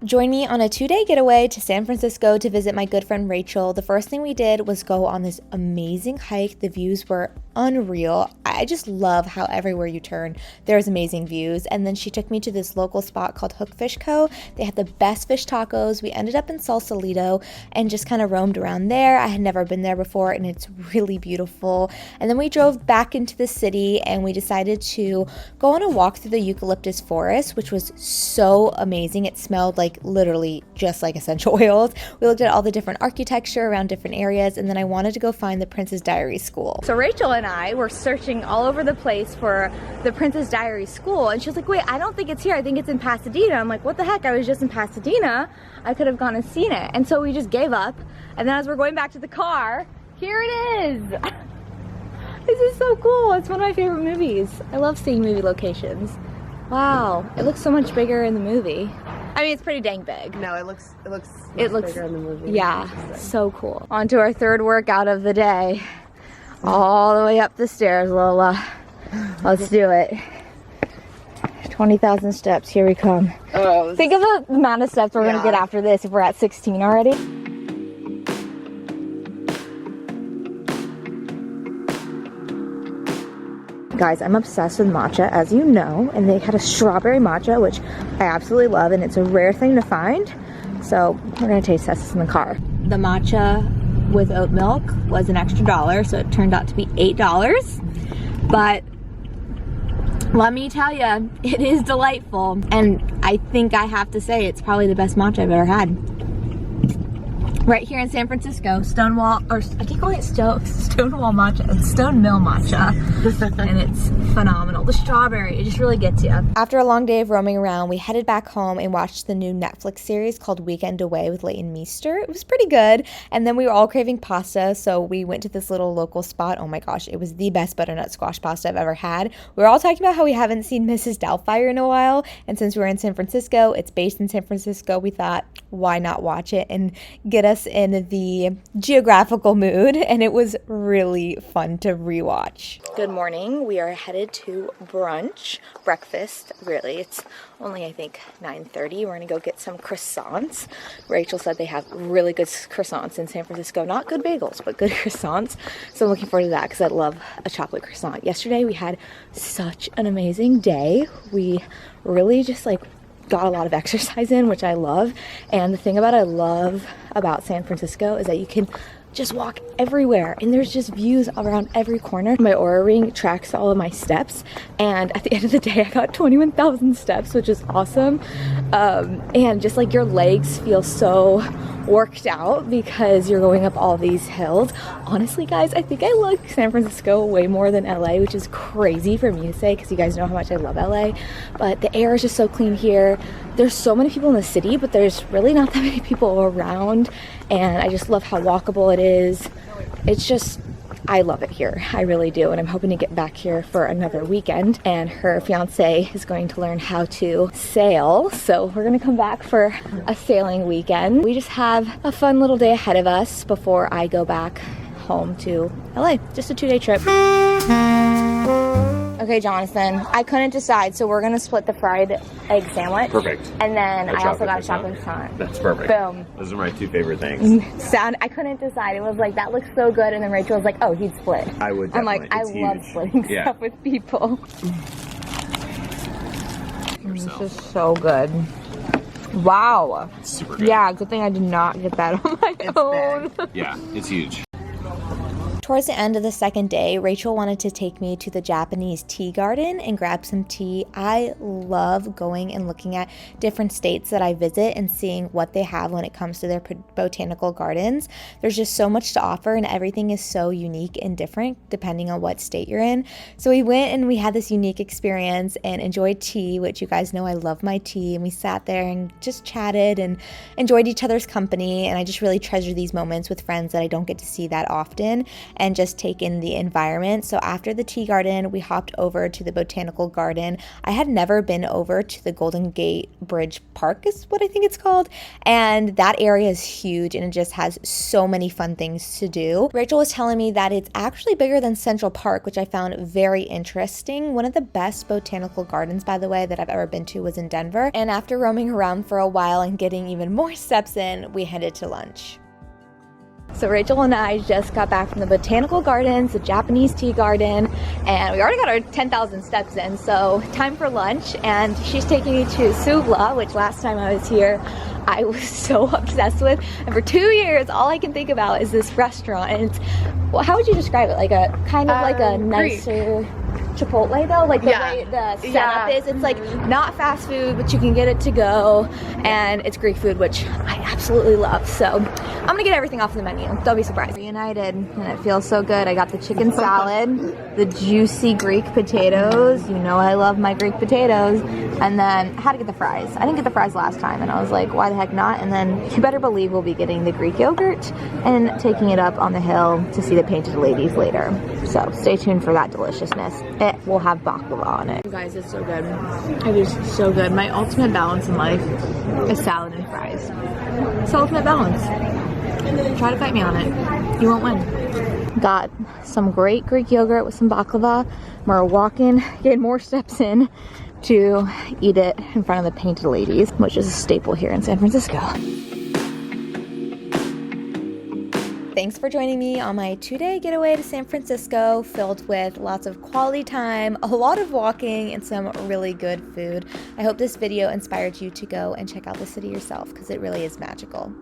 Join me on a 2-day getaway to San Francisco to visit my good friend Rachel. The first thing we did was go on this amazing hike. The views were unreal. I just love how everywhere you turn, there's amazing views. And then she took me to this local spot called Hookfish Co. They had the best fish tacos. We ended up in Sausalito and just kind of roamed around there. I had never been there before and it's really beautiful. And then we drove back into the city and we decided to go on a walk through the eucalyptus forest, which was so amazing. It smelled like literally just like essential oils. We looked at all the different architecture around different areas, and then I wanted to go find the Princess Diaries School. So Rachel and I were searching all over the place for the Princess Diaries School, and she was like, wait, I don't think it's here, I think it's in Pasadena. I'm like, what the heck, I was just in Pasadena. I could have gone and seen it. And so we just gave up, and then as we're going back to the car, here it is. This is so cool. It's one of my favorite movies. I love seeing movie locations. Wow, it looks so much bigger in the movie. I mean, it's pretty dang big. No, it looks bigger in the movie. Yeah, so cool. On to our third workout of the day. All the way up the stairs, Lola. Let's do it. 20,000 steps, here we come. Oh, think of the amount of steps we're gonna get after this if we're at 16 already. Guys, I'm obsessed with matcha, as you know, and they had a strawberry matcha, which I absolutely love, and it's a rare thing to find. So we're gonna taste test this in the car. The matcha with oat milk was an extra $1, so it turned out to be $8. But let me tell you, it is delightful, and I think I have to say it's probably the best matcha I've ever had. Right here in San Francisco, Stonewall, or I keep calling it Stonewall matcha. It's Stone Mill matcha, and it's phenomenal. The strawberry, it just really gets you. After a long day of roaming around, we headed back home and watched the new Netflix series called Weekend Away with Leighton Meester. It was pretty good, and then we were all craving pasta, so we went to this little local spot. Oh my gosh, it was the best butternut squash pasta I've ever had. We were all talking about how we haven't seen Mrs. Doubtfire in a while, and since we're in San Francisco, it's based in San Francisco, we thought, why not watch it and get us in the geographical mood, and it was really fun to rewatch. Good morning. We are headed to breakfast, really. It's only, I think, 9:30. We're gonna go get some croissants. Rachel said they have really good croissants in San Francisco. Not good bagels, but good croissants. So I'm looking forward to that because I love a chocolate croissant. Yesterday we had such an amazing day. We really just got a lot of exercise in, which I love. And the thing I love about San Francisco is that you can just walk everywhere and there's just views around every corner. My Oura Ring tracks all of my steps, and at the end of the day I got 21,000 steps, which is awesome. And just your legs feel so worked out because you're going up all these hills. Honestly, guys, I think I like San Francisco way more than LA, which is crazy for me to say because you guys know how much I love LA. But the air is just so clean here. There's so many people in the city, but there's really not that many people around, and I just love how walkable it is. It's just, I love it here. I really do, and I'm hoping to get back here for another weekend. And her fiance is going to learn how to sail, so we're gonna come back for a sailing weekend. We just have a fun little day ahead of us before I go back home to LA. Just a 2-day trip. Okay, Jonathan, I couldn't decide, so we're gonna split the fried egg sandwich. Perfect. And then I also got a chocolate chocolate croissant. That's perfect. Boom. Those are my two favorite things. I couldn't decide. It was like, that looks so good, and then Rachel was like, oh, he'd split. I would I'm definitely. like, I love splitting stuff with people. This is so good. Wow. It's super good. Yeah, good thing I did not get that on my own. Yeah, it's huge. Towards the end of the second day, Rachel wanted to take me to the Japanese tea garden and grab some tea. I love going and looking at different states that I visit and seeing what they have when it comes to their botanical gardens. There's just so much to offer, and everything is so unique and different depending on what state you're in. So we went and we had this unique experience and enjoyed tea, which you guys know I love my tea, and we sat there and just chatted and enjoyed each other's company, and I just really treasure these moments with friends that I don't get to see that often. and just take in the environment. So after the tea garden, we hopped over to the Botanical Garden. I had never been over to the Golden Gate Bridge Park is what I think it's called, and that area is huge and it just has so many fun things to do. Rachel was telling me that it's actually bigger than Central Park, which I found very interesting. One of the best botanical gardens, by the way, that I've ever been to was in Denver. And after roaming around for a while and getting even more steps in, we headed to lunch. So Rachel and I just got back from the Botanical Gardens, the Japanese tea garden, and we already got our 10,000 steps in, so time for lunch. And she's taking me to Subla, which last time I was here, I was so obsessed with. And for 2 years, all I can think about is this restaurant. And it's, well, how would you describe it? Like a kind of like a nicer Chipotle though, like the way the setup is. It's like not fast food, but you can get it to go, and it's Greek food, which I absolutely love. So I'm gonna get everything off the menu. Don't be surprised. Reunited, and it feels so good. I got the chicken salad, the juicy Greek potatoes. You know I love my Greek potatoes. And then I had to get the fries. I didn't get the fries last time, and I was like, why the heck not? And then you better believe we'll be getting the Greek yogurt and taking it up on the hill to see the painted ladies later. So stay tuned for that deliciousness. It will have baklava on it. You guys, it's so good. It is so good. My ultimate balance in life is salad and fries. It's the ultimate balance. Try to fight me on it. You won't win. Got some great Greek yogurt with some baklava. We're walking, getting more steps in to eat it in front of the painted ladies, which is a staple here in San Francisco. Thanks for joining me on my 2-day getaway to San Francisco, filled with lots of quality time, a lot of walking, and some really good food. I hope this video inspired you to go and check out the city yourself, because it really is magical.